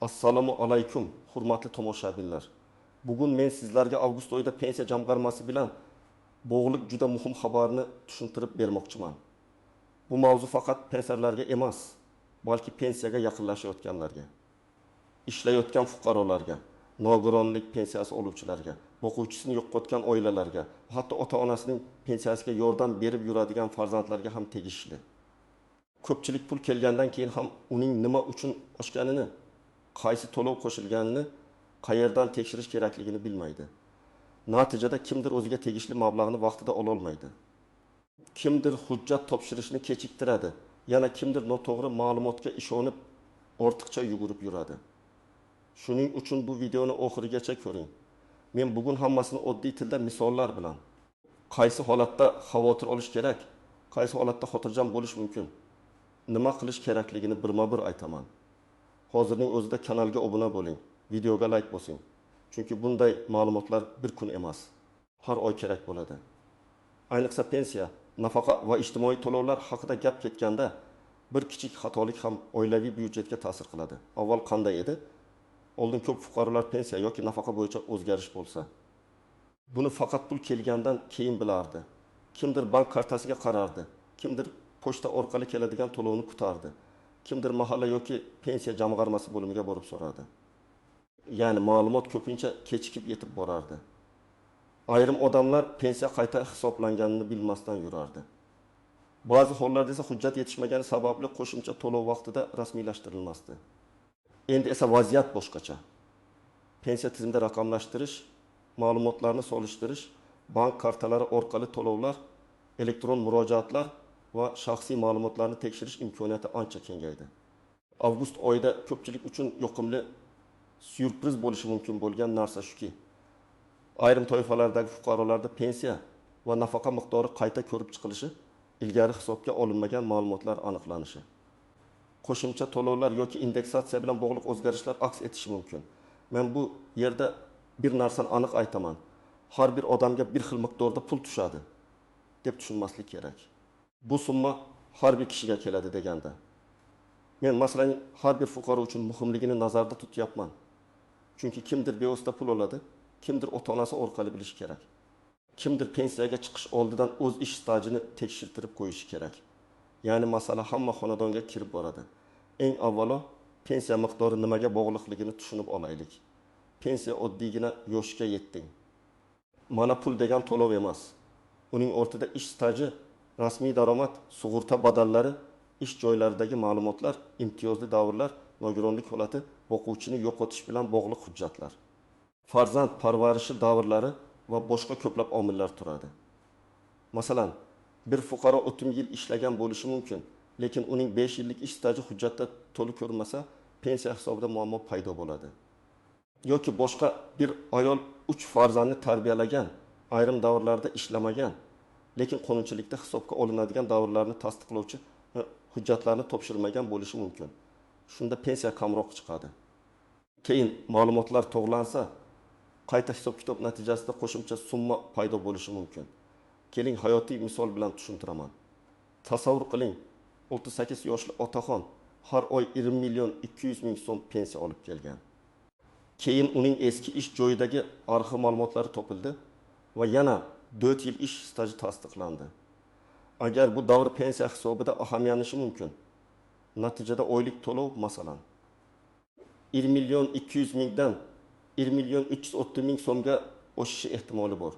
Assalomu alaykum, hurmatli tomoshabinlar. Bugun men sizlarga avgust oyida pensiya jamg'armasi bilan bog'liq juda muhim xabarni tushuntirib bermoqchiman. Bu mavzu faqat pensiyalarga emas, balki pensiyaga yaqinlashayotganlarga, ishlayotgan fuqarolarga, nogironlik pensiyasi oluvchilarga, boquvchisini yo'qotgan oilalarga, hatto ota-onasining pensiyasiga yordam berib yuradigan farzandlarga ham tegishli. Ko'pchilik pul kelgandan keyin ham uning nima uchun oshganini, qaysi to'lov qo'shilganini, qayerdan tekshirish kerakligini bilmaydi. Natijada kimdir o'ziga tegishli mablag'ni vaqtida ola olmaydi. Kimdir hujjat topshirishni kechiktiradi, yana kimdir noto'g'ri ma'lumotga ishonib ortiqcha yugurib yuradi. Shuning uchun bu videoni oxirigacha ko'ring. Men bugun hammasini oddiy tilda misollar bilan, qaysi holatda xavotir olish kerak, qaysi holatda xotirjam bo'lish mumkin, nima qilish kerakligini birma-bir aytaman. Hozirning o'zida kanalga obuna bo'ling, videoga like bosing. Chunki bunday ma'lumotlar bir kun emas, har oy kerak bo'ladi. Ayniqsa pensiya, nafaqa va ijtimoiy to'lovlar haqida gap ketganda bir kichik xatolik ham oilaviy byudjetga ta'sir qiladi. Avval qanday edi? Oldin ko'p fuqarolar pensiya yoki nafaqa bo'yicha o'zgarish bo'lsa, buni faqat pul kelgandan keyin bilardi. Kimdir bank kartasiga qarardi, kimdir pochta orqali keladigan to'lovni kutardi. Kimdir mahalla yoki pensiya jamg'armasi bo'limiga borib so'rardi. Ya'ni ma'lumot ko'pincha kechikib yetib borardi. Ayrim odamlar pensiya qayta hisoblanganini bilmasdan yurardi. Ba'zi hollarda esa hujjat yetishmagani sababli qo'shimcha to'lov vaqtida rasmiylashtirilmasdi. Endi esa vaziyat boshqacha. Pensiya tizimida raqamlashtirish, ma'lumotlarni solishtirish, bank kartalari orqali to'lovlar, elektron murojaatlar va shaxsiy ma'lumotlarni tekshirish imkoniyati ancha kengaydi. Avgust oyida ko'pchilik uchun yoqimli syurpriz bo'lishi mumkin bo'lgan narsa shuki, ayrim toifalardagi fuqarolarda pensiya va nafaqa miqdori qayta ko'rib chiqilishi, ilgari hisobga olinmagan ma'lumotlar aniqlanishi. Qo'shimcha to'lovlar yoki indeksatsiya bilan bog'liq o'zgarishlar aks etishi mumkin. Men bu yerda bir narsani aniq aytaman. Har bir odamga bir xil miqdorda pul tushadi deb tushunmaslik kerak. Bu summa har bir kishiga keladi deganda. Men masalan har bir fuqaro uchun muhimligini nazarda tutyapman. Chunki kimdir bevosita pul oladi, kimdir ota-onasi orqali bilishi kerak. Kimdir pensiyaga chiqish oldidan o'z ish stajini tekshirtirib qo'yishi kerak. Ya'ni masala hamma xonadonga kirib boradi. Eng avvalo pensiya miqdori nimaga bog'liqligini tushunib olaylik. Pensiya oddiygina yoshga yetding. Mana pul degan to'lov emas. Uning ortida ish staji, rasmiy daromad, sug'urta badallari, ish joylaridagi ma'lumotlar, imtiyozli davrlar, nogironlik holati, boquvchini yo'qotish bilan bog'liq hujjatlar, farzand parvarishi davrlari va boshqa ko'plab omillar turadi. Masalan, bir fuqaro 30 yil ishlagan bo'lishi mumkin, lekin uning 5 yillik ish staji hujjatda to'liq ko'rinmasa, pensiya hisobida muammo paydo bo'ladi. Yoki boshqa bir ayol 3 farzandni tarbiyalagan, ayrim davrlarda ishlamagan, lekin qonunchilikda hisobga olinadigan davrlarni tasdiqlovchi hujjatlarni topshirmagan bo'lishi mumkin. Shunda pensiya kamroq chiqadi. Keyin ma'lumotlar to'g'rilansa, qayta hisob-kitob natijasida qo'shimcha summa paydo bo'lishi mumkin. Keling hayotiy misol bilan tushuntiraman. Tasavvur qiling, 38 yoshli otaxon har oy 20 million 200 ming so'm pensiya olib kelgan. Keyin uning eski ish joyidagi arxiv ma'lumotlari topildi va yana 4 yil ish staji tasdiqlandi. Agar bu davr pensiya hisobida ahamiyanishi mumkin. Natijada oylik to'lov masalan 1 million 200 mingdan 1 million 330 ming so'mga o'sishi ehtimoli bor.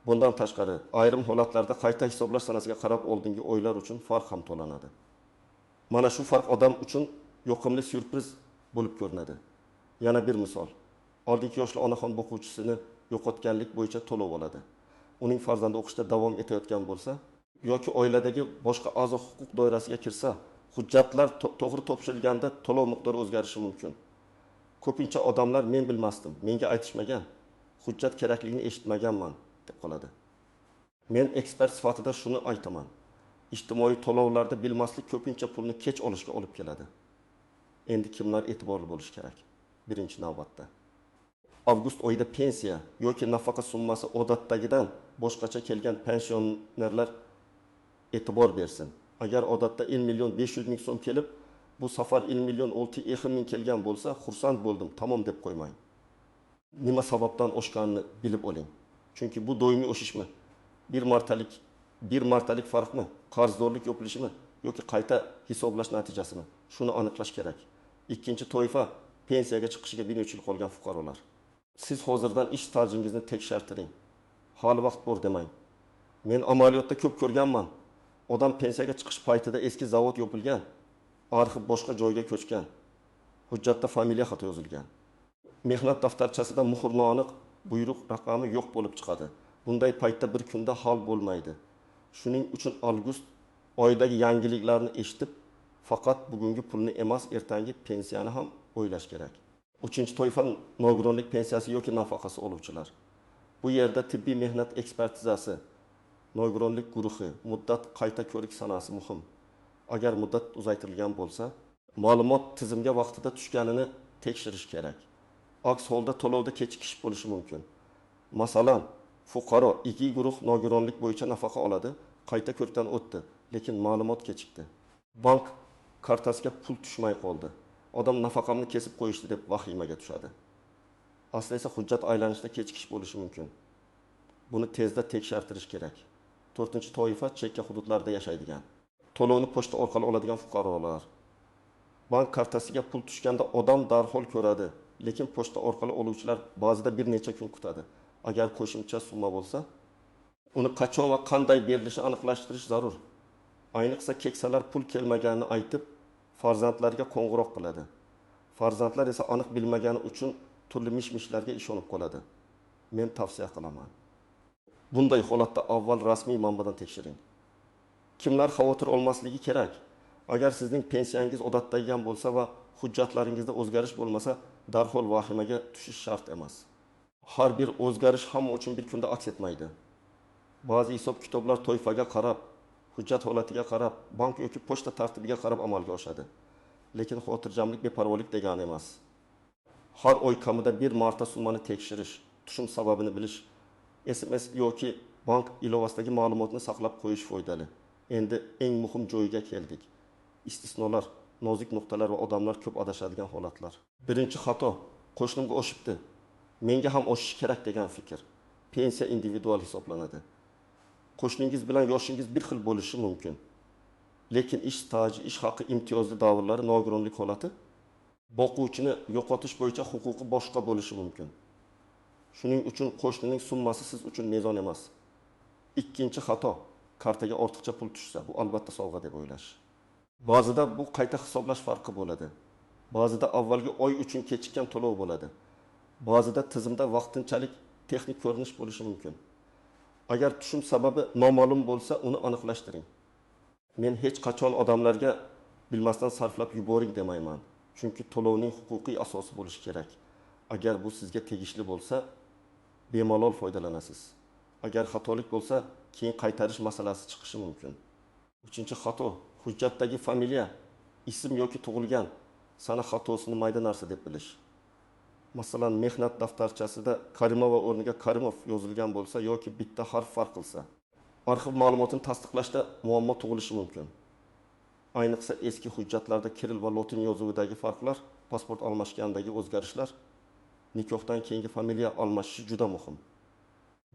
Bundan tashqari, ayrim holatlarda qayta hisoblash sanasiga qarab oldingi oylar uchun farq ham to'lanadi. Mana shu farq odam uchun yoqimli syurpriz bo'lib ko'rinadi. Yana bir misol. Oldingi yoshli onaxon boquvchisini yo'qotganlik bo'yicha to'lov oladi. Uning farzandi o'qishda davom etayotgan bo'lsa yoki oiladagi boshqa a'zo huquq doirasiga kirsa, hujjatlar to'g'ri topshirilganda to'lov miqdori o'zgarishi mumkin. Ko'pincha odamlar men bilmasdim, menga aytishmagan, hujjat kerakligini eshitmaganman deb qoladi. Men ekspert sifatida shuni aytaman. Ijtimoiy to'lovlarda bilmaslik ko'pincha pulni kech olishga olib keladi. Endi kimlar e'tiborli bo'lish kerak? Birinchi navbatda. Avgust oyida pensiya yoki nafaqa summasi odatdagidan boshqacha kelgan pensionerlar e'tibor bersin. Agar odatda 1 million 500 ming so'm kelib, bu safar 1 milyon 6 ming kelgan bo'lsa, xursand bo'ldim, tamom deb qo'ymang. Nima sababdan oshganini bilib oling. Chunki bu doimiy o'shishmi? Bir martalik farqmi? Qarzdorlik yopilishimi yoki qayta hisoblash natijasimi? Shuni aniqlash kerak. Ikkinchi toifa pensiyaga chiqishiga 1 yil qolgan fuqarolar. Siz hozirdan ish stajingizni tekshirtiring. Hali vaqt bor demang. Men amaliyotda ko'p ko'rganman. Odam pensiyaga chiqish paytida eski zavod yopilgan, arxiv boshqa joyga ko'chgan. Hujjatda familiya xato yozilgan. Mehnat daftarchasida muhrni aniq buyruq raqami yo'q bo'lib chiqadi. Bunday paytda bir kunda hal bo'lmaydi. Shuning uchun avgust oyidagi yangiliklarni eshitib, faqat bugungi pulni emas, ertangi pensiyani ham o'ylash kerak. Uchinchi toifa nogironlik pensiyasi yoki nafaqasi oluvchilar. Bu yerda tibbiy mehnat ekspertizasi, nogironlik guruhi, muddat qayta ko'rik sanasi muhim. Agar muddat uzaytirilgan bo'lsa, ma'lumot tizimga vaqtida tushganini tekshirish kerak. Aks holda to'lovda kechikish bo'lishi mumkin. Masalan, fuqaro 2 guruh nogironlik bo'yicha nafaqa oladi, qayta ko'rikdan o'tdi, lekin ma'lumot kechikdi. Bank kartasiga pul tushmay qoldi. Odam nafaqamni kesib qo'yishdi deb vahimaga tushadi. Aslida esa hujjat aylanishida kechikish bo'lishi mumkin. Buni tezda tekshirtirish kerak. 4-toifa chekka hududlarda yashaydigan. To'lovni pochta orqali oladigan fuqarolar. Bank kartasiga pul tushganda odam darhol ko'radi, lekin pochta orqali oluvchilar ba'zida bir necha kun kutadi. Agar qo'shimcha summa bo'lsa, uni qachon va qanday berilishini aniqlashtirish zarur. Ayniqsa keksalar pul kelmaganini aytib, farzandlariga qo'ng'iroq qiladi. Farzandlar esa aniq bilmagani uchun turli mish-mishlarga ishonib qoladi. Men tavsiya qilaman. Bunday holatda avval rasmiy manbadan tekshiring. Kimlar xavotir olmasligi kerak? Agar sizning pensiyangiz odatdagidan bo'lsa va hujjatlaringizda o'zgarish bo'lmasa, darhol vahimaga tushish shart emas. Har bir o'zgarish hamma uchun bir kunda aks etmaydi. Ba'zi hisob-kitoblar toifaga qarab, hujjat holatiga qarab, bank yoki pochta tartibiga qarab amalga oshadi. Lekin xotirjamlik beparvolik degani emas. Har oy kamida bir marta summani tekshirish, tushum sababini bilish, SMS yoki bank ilovasidagi ma'lumotni saqlab qo'yish foydali. Endi eng muhim joyga keldik. Istisnolar, nozik nuqtalar va odamlar ko'p adashadigan holatlar. Birinchi xato, qo'shnimga oshibdi, menga ham oshishi kerak degan fikr. Pensiya individual hisoblanadi. Qo'shningiz bilan yoshingiz bir xil bo'lishi mumkin. Lekin ish staji, ish haqi imtiyozli davrlari, nogironlik holati boquvchini yo'qotish bo'yicha huquqi boshqa bo'lishi mumkin. Shuning uchun qo'shnining summasi siz uchun mezon emas. Ikkinchi xato, kartaga ortiqcha pul tushsa, bu albatta sovg'a deb o'ylash. Ba'zida bu qayta hisoblash farqi bo'ladi. Ba'zida avvalgi oy uchun kechikkan to'lov bo'ladi. Ba'zida tizimda vaqtinchalik texnik ko'rinish bo'lishi mumkin. Agar tushum sababi noma'lum bo'lsa, uni aniqlashtiring. Men hech qachon odamlarga bilmasdan sarflab yuboring demayman. Chunki to'lovning huquqiy asosi bo'lishi kerak. Agar bu sizga tegishli bo'lsa, bemalol foydalanasiz. Agar xatolik bo'lsa, keyin qaytarish masalasi chiqishi mumkin. Uchinchi xato, hujjatdagi familiya, ism yoki tug'ilgan sana xatosini mayda narsa deb bilish. Masalan, mehnat daftarchasida Karimova o'rniga Karimov yozilgan bo'lsa yoki bitta harf farq qilsa, arxiv ma'lumotini tasdiqlashda muammo tug'ilishi mumkin. Ayniqsa eski hujjatlarda kiril va lotin yozuvidagi farqlar, pasport almashgandagi o'zgarishlar, nikohdan keyingi familiya almashishi juda muhim.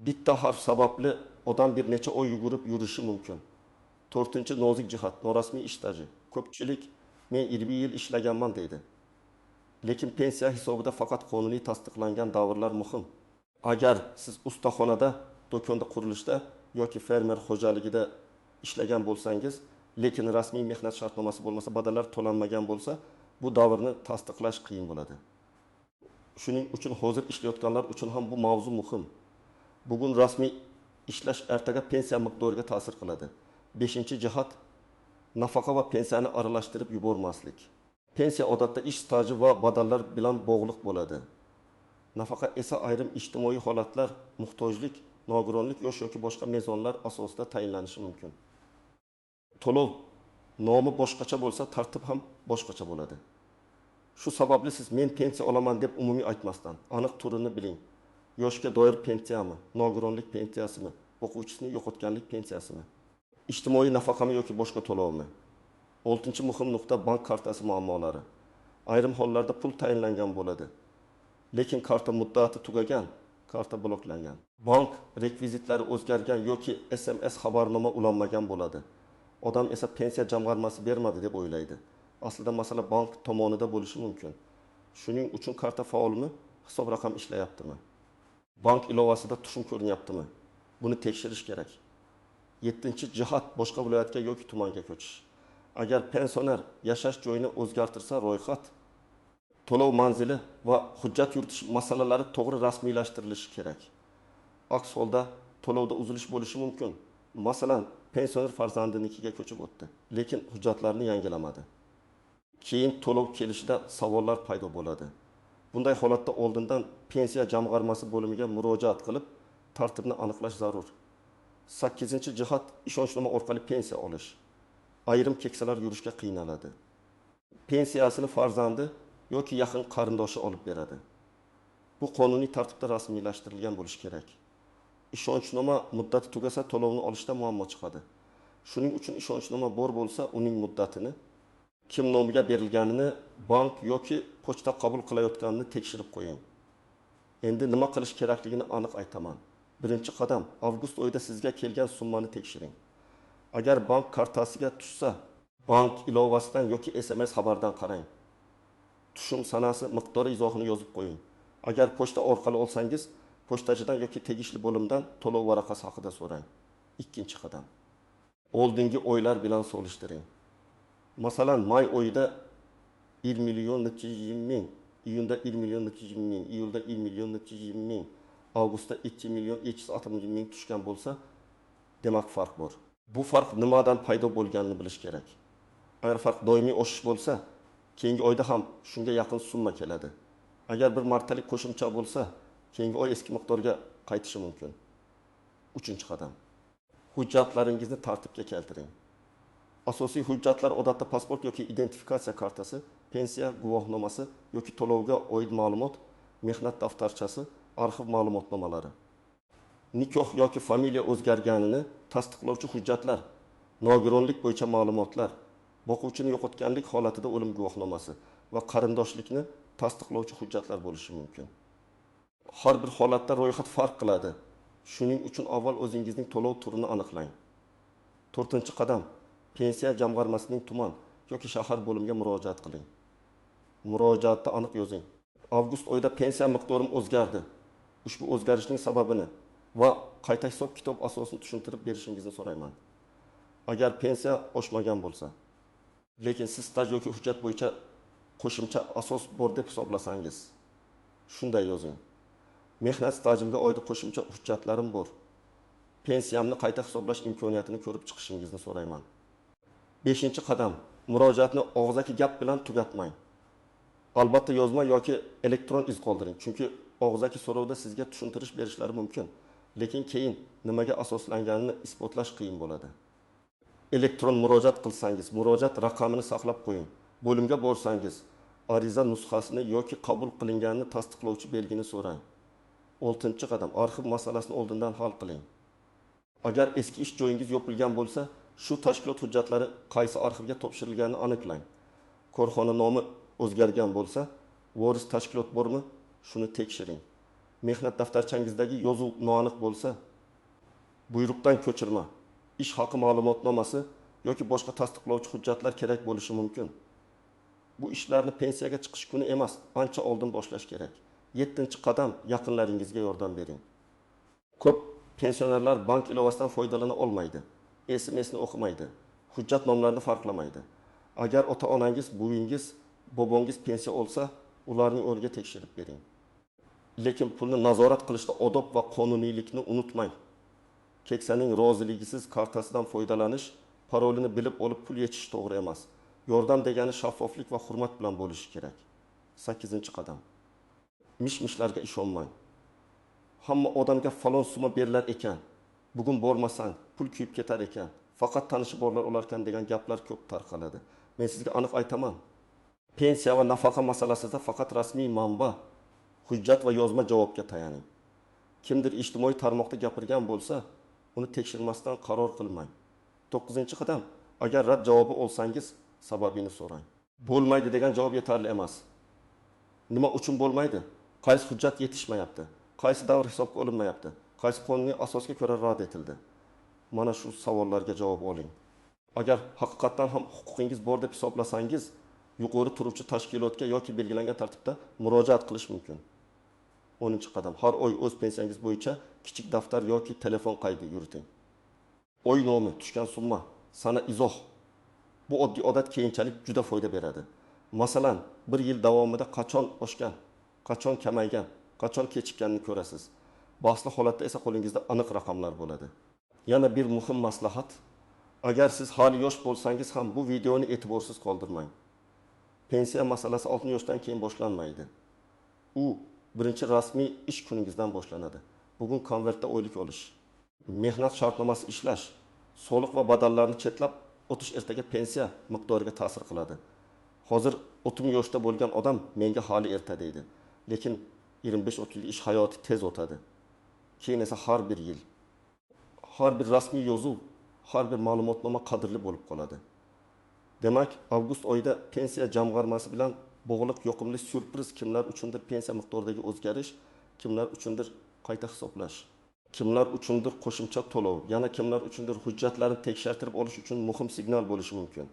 Bitta harf sababli odam bir necha oy yugurib yurishi mumkin. 4-nozik jihat, norasmiy ish staji. Ko'pchilik men 20 yil ishlaganman deydi. Lekin pensiya hisobida faqat qonuniy tasdiqlangan davrlar muhim. Agar siz ustaxonada, do'konda, qurilishda yoki fermer xo'jaligida ishlagan bo'lsangiz, lekin rasmiy mehnat shartnomasi bo'lmasa, badallar to'lanmagan bo'lsa, bu davrni tasdiqlash qiyin bo'ladi. Shuning uchun hozir ishlayotganlar uchun ham bu mavzu muhim. Bugun rasmiy ishlash ertaga pensiya miqdoriga ta'sir qiladi. 5-jihat, nafaqa va pensiyani aralashtirib yubormaslik. Pensiya odatda ish staji va badallar bilan bog'liq bo'ladi. Nafaqa esa ayrim ijtimoiy holatlar, muhtojlik, nogironlik, yosh yoki boshqa mezonlar asosida tayinlanishi mumkin. To'lov nomi boshqacha bo'lsa, tartib ham boshqacha bo'ladi. Shu sababli siz men pensiya olaman deb umumiy aytmasdan, aniq turini biling. Yoshga doir pensiyami, nogironlik pensiyasimi, o'quvchisini yo'qotganlik pensiyasimi, ijtimoiy nafaqami yoki boshqa to'lovmi? Oltinchi muhim nuqta bank kartasi muammolari. Ayrim hollarda pul tayinlangan bo'ladi. Lekin karta muddati tugagan, karta bloklangan. Bank rekvizitlari o'zgargan yoki SMS xabarnoma ulanmagan bo'ladi. Odam esa pensiya jamg'armasi bermadi deb o'ylaydi. Aslida masala bank tomonida bo'lishi mumkin. Shuning uchun karta faolmi, hisob raqam ishlayaptimi? Bank ilovasida tushum ko'rinyaptimi? Buni tekshirish kerak. 7-jihat boshqa viloyatga yoki tumanga ko'chish. Agar pensioner yashash joyini o'zgartirsa ro'yxat, to'lov manzili va hujjat yuritish masalalari to'g'ri rasmiylashtirilishi kerak. Aks holda to'lovda uzilish bo'lishi mumkin. Masalan, pensioner farzandinikiga ko'chib o'tdi, lekin hujjatlarni yangilamadi. Keyin to'lov kelishida savollar paydo bo'ladi. Bunday holatda oldindan pensiya jamg'armasi bo'limiga murojaat qilib, tartibni aniqlash zarur. 8-jihat ishonchnoma orqali pensiya olish. Ayrim keksalar yurishga qiynaladi. Pensiyasini farzandi yoki yaqin qarindoshi olib beradi. Bu qonuniy tartibda rasmiylashtirilgan bo'lishi kerak. Ishonchnoma muddati tugasa to'lovni olishda muammo chiqadi. Shuning uchun ishonchnoma bor bo'lsa, uning muddatini, kim nomiga berilganini, bank yoki pochta qabul qilayotganini tekshirib qo'ying. Endi nima qilish kerakligini aniq aytaman. Birinchi qadam, avgust oyida sizga kelgan summani tekshiring. Agar bank kartasiga tushsa, bank ilovasidan yoki SMS xabardan qarang. Tushum sanasi, miqdori izohini yozib qo'ying. Agar pochta orqali olsangiz, pochtachidan yoki tegishli bo'limdan to'lov varaqasi haqida so'rang. Ikkinchi qadam. Oldingi oylar bilan solishtiring. Masalan, may oyida 1 milyon 720 ming, iyunda 1 milyon 720 ming, iyulda 1 milyon 720 ming, avgustda 2 milyon 260 ming tushgan bo'lsa, demak farq bor. Bu farq nimadan paydo bo'lganini bilish kerak. Agar farq doimiy o'sish bo'lsa, keyingi oyda ham shunga yaqin summa keladi. Agar bir martalik qo'shimcha bo'lsa, keyingi oy eski miqdorga qaytishi mumkin. 3-qadam. Hujjatlaringizni tartibga keltiring. Asosiy hujjatlar odatda pasport yoki identifikatsiya kartasi, pensiya guvohnomasi yoki to'lovga oid ma'lumot, mehnat daftarchasi, arxiv ma'lumotnomalari. Nikoh yoki familiya o'zgarganini tasdiqlovchi hujjatlar, nogironlik bo'yicha ma'lumotlar, boquvchini yo'qotganlik holatida o'lim guvohnomasi va qarindoshlikni tasdiqlovchi hujjatlar bo'lishi mumkin. Har bir holatda ro'yxat farq qiladi. Shuning uchun avval o'zingizning to'lov turini aniqlang. 4-qadam. Pensiya jamg'armasining tuman yoki shahar bo'limiga murojaat qiling. Murojaatda aniq yozing. Avgust oyida pensiya miqdorim o'zgardi. Ushbu o'zgarishning sababini va qayta hisob-kitob asosini tushuntirib berishingizni so'rayman. Agar pensiya oshmagan bo'lsa, lekin siz staj yoki hujjat bo'yicha qo'shimcha asos bor deb hisoblasangiz, shunday yozing. Mehnat stajimga oid qo'shimcha hujjatlarim bor. Pensiyamni qayta hisoblash imkoniyatini ko'rib chiqishingizni so'rayman. 5-qadam. Murojaatni og'zaki gap bilan tugatmang. Albatta yozma yoki elektron iz qoldiring, chunki og'zaki so'rovda sizga tushuntirish berishlari mumkin, lekin keyin nimaga asoslanganini isbotlash qiyin bo'ladi. Elektron murojaat qilsangiz, murojaat raqamini saqlab qo'ying. Bo'limga borsangiz, ariza nusxasini yoki qabul qilinganini tasdiqlovchi belgini so'rang. 6-qadam. Arxiv masalasini oldindan hal qiling. Agar eski ish joyingiz yopilgan bo'lsa, shu tashkilot hujjatlari qaysi arxivga topshirilganini aniqlang. Korxona nomi o'zgargan bo'lsa, voris tashkilot bormi? Shuni tekshiring. Mehnat daftarchangizdagi yozuv noaniq bo'lsa, buyruqdan ko'chirma, ish haqi ma'lumotnomasi yoki boshqa tasdiqlovchi hujjatlar kerak bo'lishi mumkin. Bu ishlarni pensiyaga chiqish kuni emas, ancha oldin boshlash kerak. 7-qadam. Yaqinlaringizga yordam bering. Ko'p pensionerlar bank ilovasidan foydalana olmaydi. SMS'ni o'qimaydi. Hujjat nomlarini farqlamaydi. Agar ota-onangiz, buvinggiz, bobongiz pensiya olsa, ularning o'rniga tekshirib bering. Lekin pulni nazorat qilishda odob va qonuniylikni unutmang. Keksaning roziligisiz kartasidan foydalanish, parolini bilib olib pul yechish to'g'ri emas. Yordam degani shaffoflik va hurmat bilan bo'lishi kerak. 8-qadam. Mish-mishlarga ishonmang. Hamma odamga falon summa berilar ekan, bugun bormasang pul kuyib ketar ekan, faqat tanishi borlar olarkan degan gaplar ko'p tarqaladi. Men sizga aniq aytaman. Pensiya va nafaqa masalasida faqat rasmiy manba, hujjat va yozma javobga tayaning. Kimdir ijtimoiy tarmoqda gapirgan bo'lsa, uni tekshirmasdan qaror qilmang. 9-qadam. Agar rad javobi olsangiz, Sababini so'rang. Bo'lmaydi degan javob yetarli emas. Nima uchun bo'lmaydi? Qaysi hujjat yetishmayapti? Qaysi davr hisobga olinmayapti? Qaysi qonuniy asosga ko'ra rad etildi? Mana shu savollarga javob oling. Agar haqiqatan ham huquqingiz bor deb hisoblasangiz, yuqori turuvchi tashkilotga yoki belgilangan tartibda murojaat qilish mumkin. 10-qadam. Har oy o'z pensiyangiz bo'yicha kichik daftar yoki telefon qaydi yuriting. Oy nomi, tushgan summa, sana izoh. Bu oddiy odat keyinchalik juda foyda beradi. Masalan, bir yil davomida qachon oshgan, qachon kamaygan, qachon kechikkanini ko'rasiz. Bahsli holatda esa qo'lingizda aniq raqamlar bo'ladi. Yana bir muhim maslahat. Agar siz hali yosh bo'lsangiz ham bu videoni e'tiborsiz qoldirmang. Pensiya masalasi 60 yoshdan keyin boshlanmaydi. U birinchi rasmiy ish kuningizdan boshlanadi. Bugun konvertda oylik olish, mehnat shartnomasi ishlash, soliq va badallarni chetlab o'tish ertaga pensiya miqdoriga ta'sir qiladi. Hozir 30 yoshda bo'lgan odam menga hali erta deydi. Lekin 25-30 yil ish hayoti tez o'tadi. Keyin esa har bir yil, har bir rasmiy yozuv, har bir ma'lumotnoma qadrli bo'lib qoladi. Demak, avgust oyida pensiya jamg'armasi bilan bog'liq yoqimli syurpriz kimlar uchundir pensiya miqdoridagi o'zgarish, kimlar uchundir qayta hisoblash, kimlar uchundir qo'shimcha to'lov, yana kimlar uchundir hujjatlarni tekshirtirib olish uchun muhim signal bo'lishi mumkin.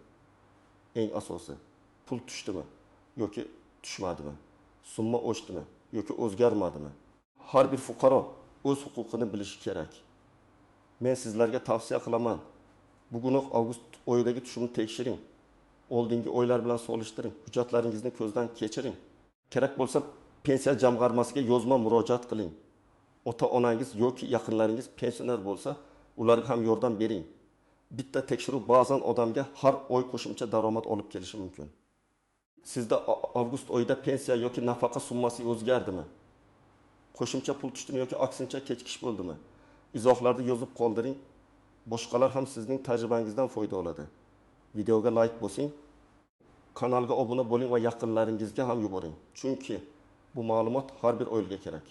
Eng asosi, pul tushdimi yoki tushmadimi? Summa o'shdimi yoki o'zgarmadimi? Har bir fuqaro o'z huquqini bilishi kerak. Men sizlarga tavsiya qilaman. Bugunoq avgust oyidagi tushumni tekshiring. Oldingi oylar bilan solishtiring. Hujjatlaringizni ko'zdan kechiring. Kerak bo'lsa pensiya jamg'armasiga yozma murojaat qiling. Ota-onangiz yoki yaqinlaringiz pensioner bo'lsa, ularga ham yordam bering. Bitta tekshiruv ba'zan odamga har oy qo'shimcha daromad olib kelishi mumkin. Sizda avgust oyida pensiya yoki nafaqa summasi o'zgardimi? Qo'shimcha pul tushdimi yoki aksincha kechikish bo'ldimi? Izohlarda yozib qoldiring. Boshqalar ham sizning tajribangizdan foyda oladi. Videoga like bosing, kanalga obuna bo'ling va yaqinlaringizga ham yuboring. Chunki bu ma'lumot har bir oilaga kerak.